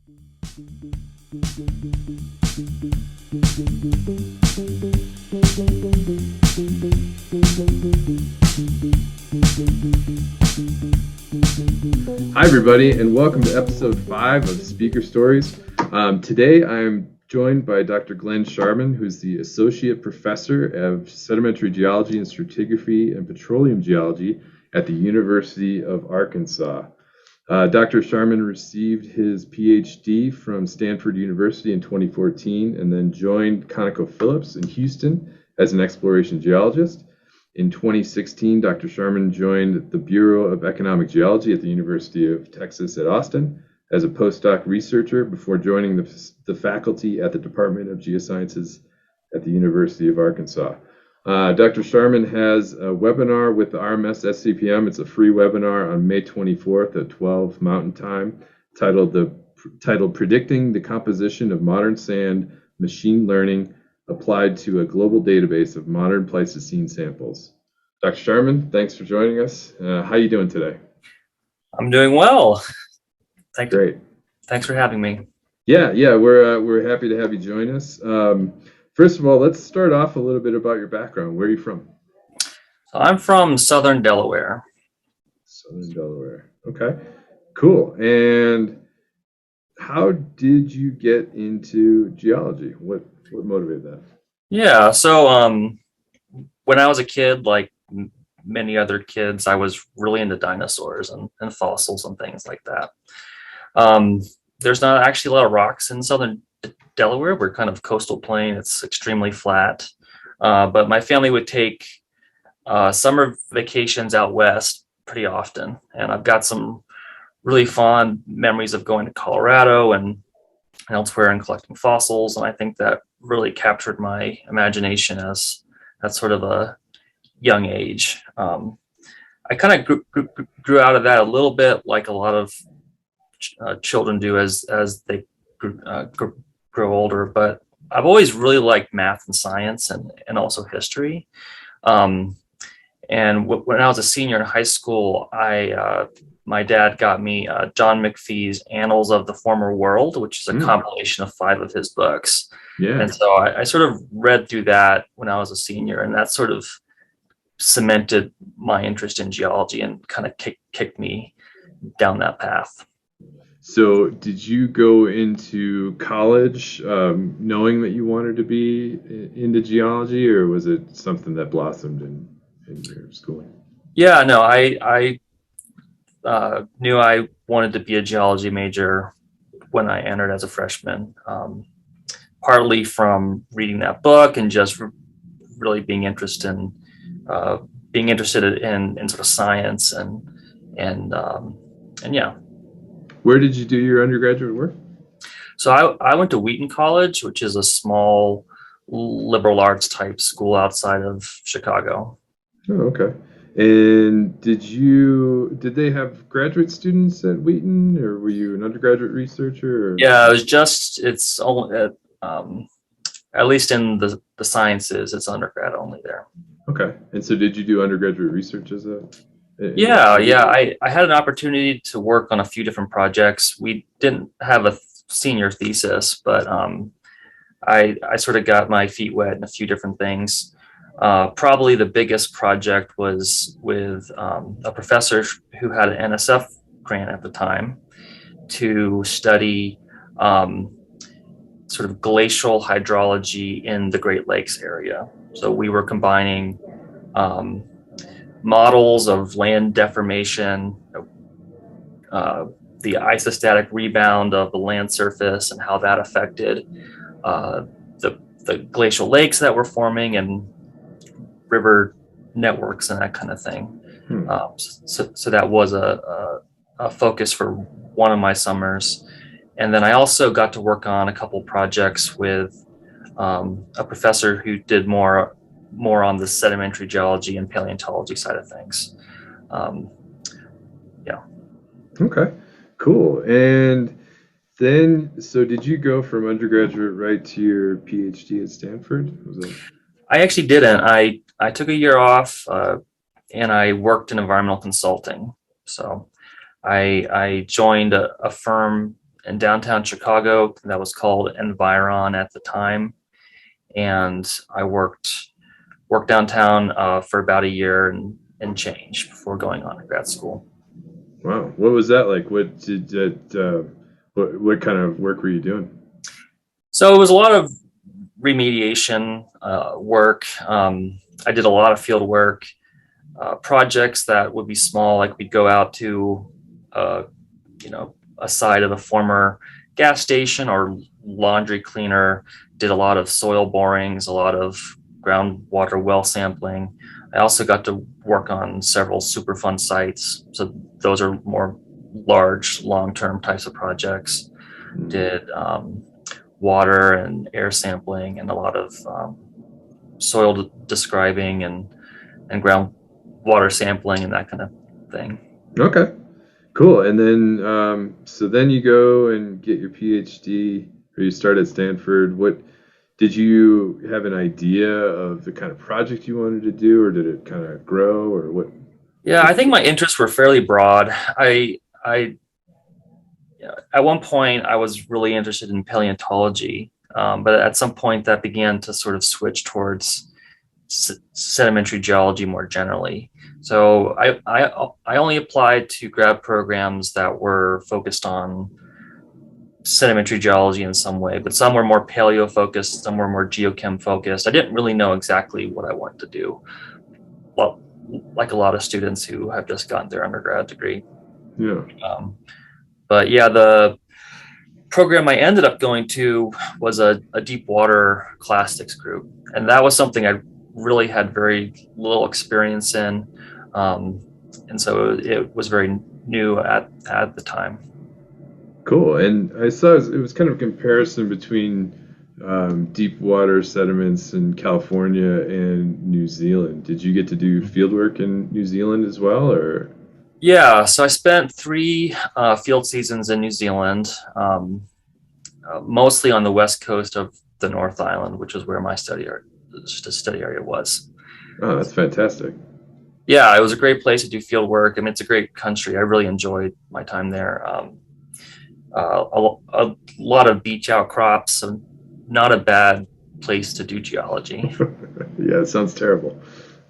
Hi, everybody, and welcome to episode 5 of Speaker Stories. Today, I'm joined by Dr. Glenn Sharman, who's the Associate Professor of Sedimentary Geology and Stratigraphy and Petroleum Geology at the University of Arkansas. Dr. Sharman received his PhD from Stanford University in 2014 and then joined ConocoPhillips in Houston as an exploration geologist. In 2016, Dr. Sharman joined the Bureau of Economic Geology at the University of Texas at Austin as a postdoc researcher before joining the faculty at the Department of Geosciences at the University of Arkansas. Dr. Sharman has a webinar with the RMS-SEPM. It's a free webinar on May 24th at 12 Mountain Time titled Predicting the Composition of Modern Sand Machine Learning Applied to a Global Database of Modern Pleistocene Samples. Dr. Sharman, thanks for joining us. How are you doing today? I'm doing well. Great. Thanks for having me. Yeah, we're happy to have you join us. First of all, let's start off a little bit about your background. Where are you from? So I'm from Southern Delaware. Southern Delaware. Okay, cool. And how did you get into geology? What motivated that? Yeah, so when I was a kid, like many other kids, I was really into dinosaurs and fossils and things like that. There's not actually a lot of rocks in Southern Delaware. We're kind of coastal plain. It's extremely flat. But my family would take summer vacations out west pretty often. And I've got some really fond memories of going to Colorado and elsewhere and collecting fossils. And I think that really captured my imagination at sort of a young age. I kind of grew out of that a little bit, like a lot of children do as they grow older, but I've always really liked math and science and also history. And when I was a senior in high school, my dad got me John McPhee's Annals of the Former World, which is a compilation of 5 of his books. Yeah. And so I sort of read through that when I was a senior, and that sort of cemented my interest in geology and kind of kicked me down that path. So did you go into college knowing that you wanted to be into geology, or was it something that blossomed in your schooling? Yeah, no, I knew I wanted to be a geology major when I entered as a freshman, partly from reading that book and just really being interested in sort of science and yeah. Where did you do your undergraduate work? So I went to Wheaton College, which is a small liberal arts type school outside of Chicago. Oh, okay. And did they have graduate students at Wheaton, or were you an undergraduate researcher? Or? Yeah, it's only at least in the sciences, it's undergrad only there. Okay. And so did you do undergraduate research as a? Yeah. I had an opportunity to work on a few different projects. We didn't have a senior thesis, but I sort of got my feet wet in a few different things. Probably the biggest project was with a professor who had an NSF grant at the time to study sort of glacial hydrology in the Great Lakes area. So we were combining models of land deformation, the isostatic rebound of the land surface and how that affected the glacial lakes that were forming and river networks and that kind of thing. So that was a focus for one of my summers. And then I also got to work on a couple projects with a professor who did more on the sedimentary geology and paleontology side of things. Yeah. Okay, cool. And then, so did you go from undergraduate right to your PhD at Stanford? I actually didn't. I took a year off and I worked in environmental consulting. So I joined a firm in downtown Chicago that was called Environ at the time, and I worked downtown for about a year and change before going on to grad school. Wow, what was that like? What did that? What kind of work were you doing? So it was a lot of remediation work. I did a lot of field work, projects that would be small, like we'd go out to, uh, a side of a former gas station or laundry cleaner. Did a lot of soil borings, a lot of groundwater well sampling. I also got to work on several Superfund sites. So those are more large, long-term types of projects. Did water and air sampling and a lot of soil describing and groundwater sampling and that kind of thing. Okay, cool. And then, so then you go and get your PhD, or you start at Stanford. What did you have an idea of the kind of project you wanted to do, or did it kind of grow, or what? Yeah, I think my interests were fairly broad. I at one point I was really interested in paleontology, but at some point that began to sort of switch towards sedimentary geology more generally. So I only applied to grad programs that were focused on sedimentary geology in some way, but some were more paleo focused, some were more geochem focused. I didn't really know exactly what I wanted to do. Well, like a lot of students who have just gotten their undergrad degree. Yeah. But yeah, the program I ended up going to was a deep water clastics group. And that was something I really had very little experience in. And so it was very new at the time. Cool. And I saw it was kind of a comparison between deep water sediments in California and New Zealand. Did you get to do field work in New Zealand as well, or? Yeah, so I spent 3 field seasons in New Zealand, mostly on the west coast of the North Island, which is where my study area was. Oh, that's fantastic. Yeah, it was a great place to do field work. I mean, it's a great country. I really enjoyed my time there. A lot of beach outcrops, so not a bad place to do geology. Yeah, it sounds terrible.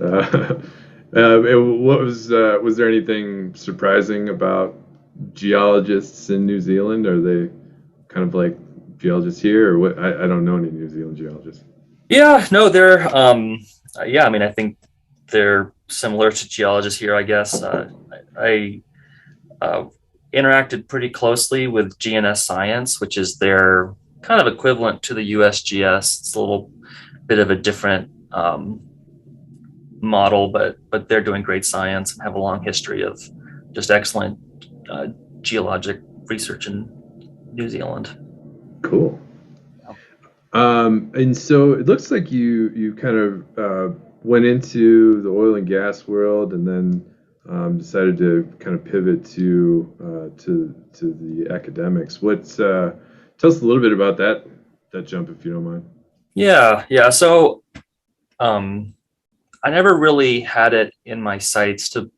Uh, what was there anything surprising about geologists in New Zealand? Are they kind of like geologists here, or what? I don't know any New Zealand geologists. Yeah, no, they're yeah, I mean, I think they're similar to geologists here, I guess. I uh, interacted pretty closely with GNS Science, which is their kind of equivalent to the USGS. It's a little bit of a different model, but they're doing great science and have a long history of just excellent geologic research in New Zealand. Cool. And so it looks like you kind of went into the oil and gas world, and then decided to kind of pivot to the academics. Tell us a little bit about that jump, if you don't mind. Yeah. So I never really had it in my sights to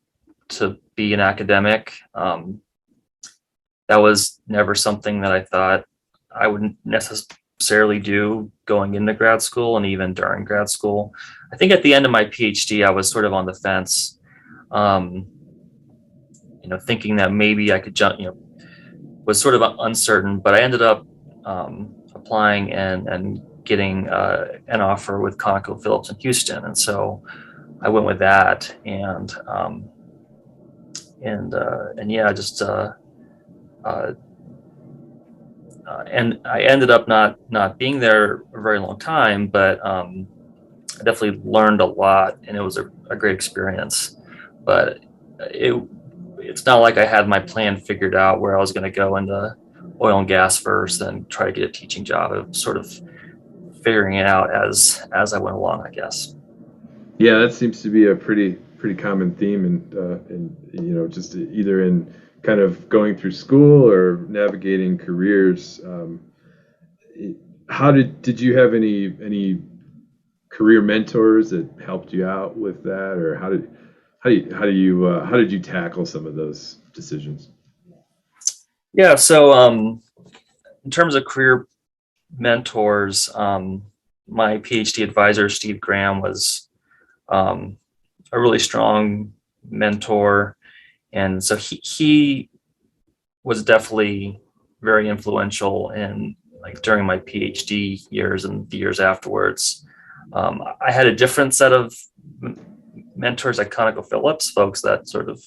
be an academic. That was never something that I thought I would necessarily do going into grad school and even during grad school. I think at the end of my PhD, I was sort of on the fence, um, thinking that maybe I could jump, was sort of uncertain, but I ended up applying and getting an offer with ConocoPhillips in Houston. And so I went with that and yeah, just, and I ended up not being there a very long time, but I definitely learned a lot, and it was a great experience. But it's not like I had my plan figured out where I was going to go into oil and gas first and try to get a teaching job. It was sort of figuring it out as I went along, I guess. Yeah, that seems to be a pretty common theme, just either in kind of going through school or navigating careers. How did you have any career mentors that helped you out with that, or how did you tackle some of those decisions? Yeah, so in terms of career mentors, my PhD advisor, Steve Graham, was a really strong mentor. And so he was definitely very influential in like during my PhD years and the years afterwards. I had a different set of mentors like ConocoPhillips, folks that sort of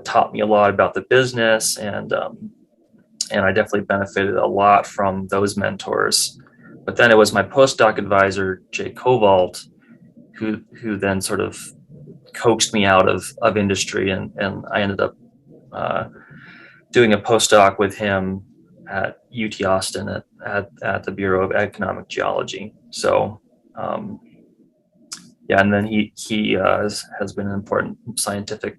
taught me a lot about the business, and I definitely benefited a lot from those mentors. But then it was my postdoc advisor, Jay Kovalt, who then sort of coaxed me out of industry, and I ended up doing a postdoc with him at UT Austin at the Bureau of Economic Geology. So yeah, and then he has been an important scientific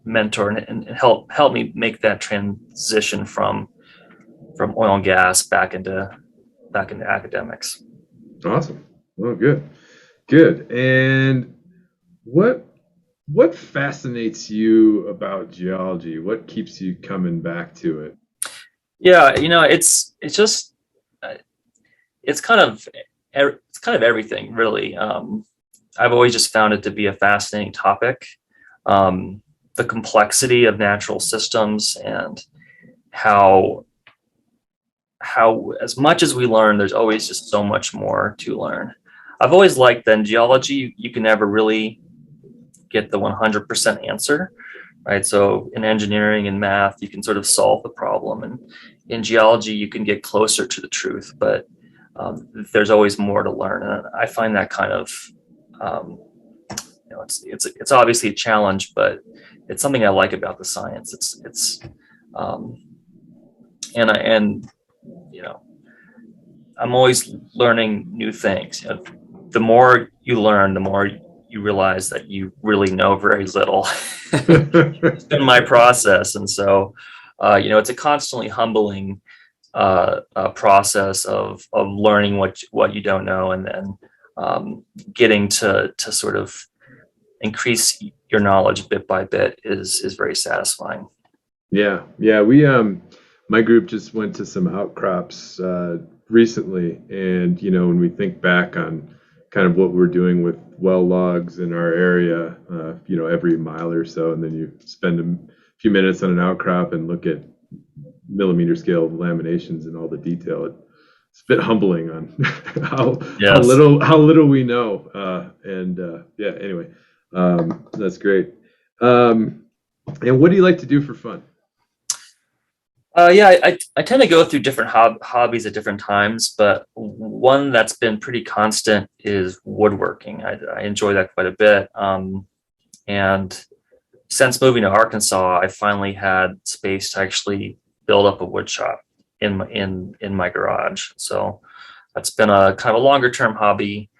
mentor and help me make that transition from oil and gas back into academics. Awesome. Well, good. And what fascinates you about geology? What keeps you coming back to it? Yeah, it's just it's kind of everything, really. I've always just found it to be a fascinating topic. The complexity of natural systems, and how as much as we learn, there's always just so much more to learn. I've always liked that in geology, you can never really get the 100% answer, right? So in engineering and math, you can sort of solve the problem, and in geology, you can get closer to the truth, but there's always more to learn. And I find that kind of, it's obviously a challenge, but it's something I like about the science. I'm always learning new things. The more you learn, the more you realize that you really know very little in my process. And so, it's a constantly humbling process of learning what you don't know, and then getting to sort of increase your knowledge bit by bit is very satisfying. Yeah. We my group just went to some outcrops recently, and when we think back on kind of what we're doing with well logs in our area, every mile or so, and then you spend a few minutes on an outcrop and look at millimeter scale laminations and all the detail. It's a bit humbling on how little we know. Anyway, that's great. And what do you like to do for fun? I tend to go through different hobbies at different times, but one that's been pretty constant is woodworking. I enjoy that quite a bit. And since moving to Arkansas, I finally had space to actually build up a wood shop in my garage. So that's been a kind of a longer term hobby,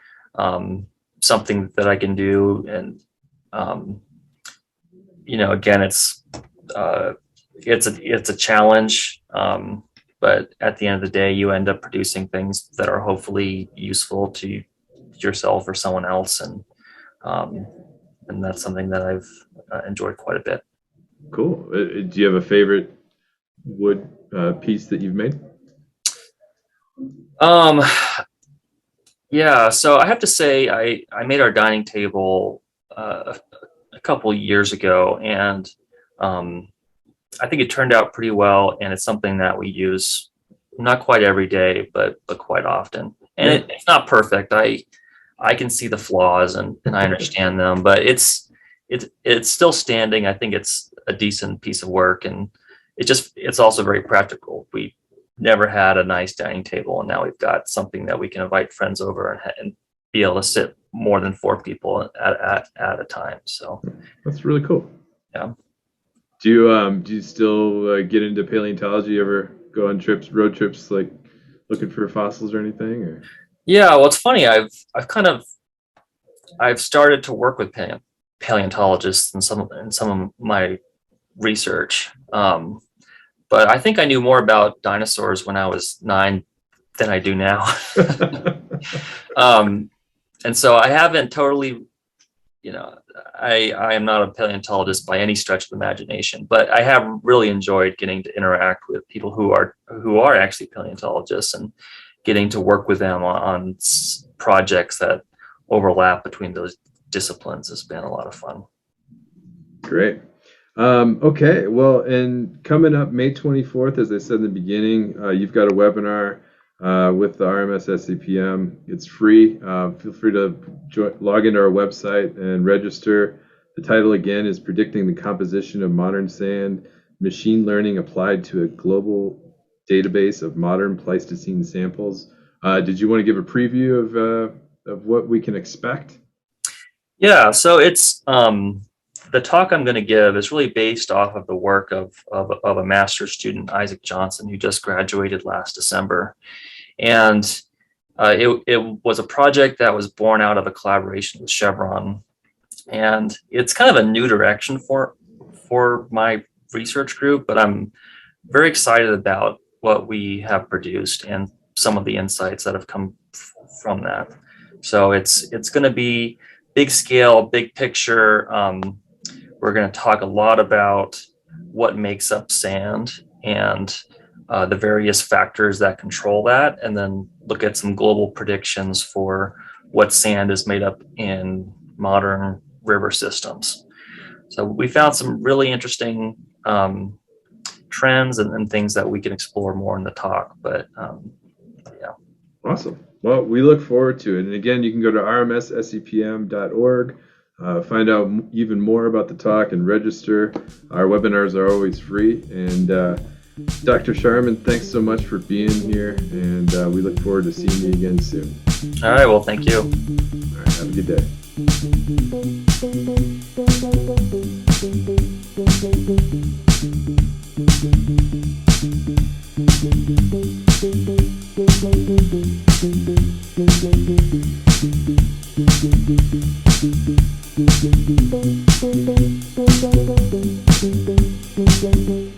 something that I can do. And again, it's a challenge, but at the end of the day, you end up producing things that are hopefully useful to yourself or someone else, and that's something that I've enjoyed quite a bit. Cool. Do you have a favorite wood piece that you've made? Yeah. So I have to say, I made our dining table a couple years ago, and I think it turned out pretty well, and it's something that we use not quite every day, but quite often. And it's not perfect. I can see the flaws, and I understand them, but it's still standing. I think it's a decent piece of work, and it's also very practical. We never had a nice dining table, and now we've got something that we can invite friends over and be able to sit more than 4 people at a time. So that's really cool. Yeah. Do you still get into paleontology? You ever go on road trips, like looking for fossils or anything? Or? Yeah, well, it's funny. I've started to work with paleontologists in some of my research, but I think I knew more about dinosaurs when I was 9 than I do now. And so I haven't totally I am not a paleontologist by any stretch of the imagination, but I have really enjoyed getting to interact with people who are actually paleontologists and getting to work with them on projects that overlap between those disciplines has been a lot of fun. Great. Okay, well, and coming up May 24th, as I said in the beginning, you've got a webinar with the RMS-SEPM. It's free. Feel free to log into our website and register. The title again is Predicting the Composition of Modern Sand, Machine Learning Applied to a Global Database of Modern Pleistocene Samples. Did you want to give a preview of what we can expect? Yeah, so it's the talk I'm going to give is really based off of the work of a master's student, Isaac Johnson, who just graduated last December. And it was a project that was born out of a collaboration with Chevron. And it's kind of a new direction for my research group, but I'm very excited about what we have produced and some of the insights that have come from that. So it's going to be big scale, big picture. We're going to talk a lot about what makes up sand and the various factors that control that, and then look at some global predictions for what sand is made up in modern river systems. So we found some really interesting trends and things that we can explore more in the talk. But yeah. Awesome. Well, we look forward to it. And again, you can go to rmssepm.org, find out even more about the talk and register. Our webinars are always free. And Dr. Sharman, thanks so much for being here. And we look forward to seeing you again soon. All right. Well, thank you. All right. Have a good day. Thank you.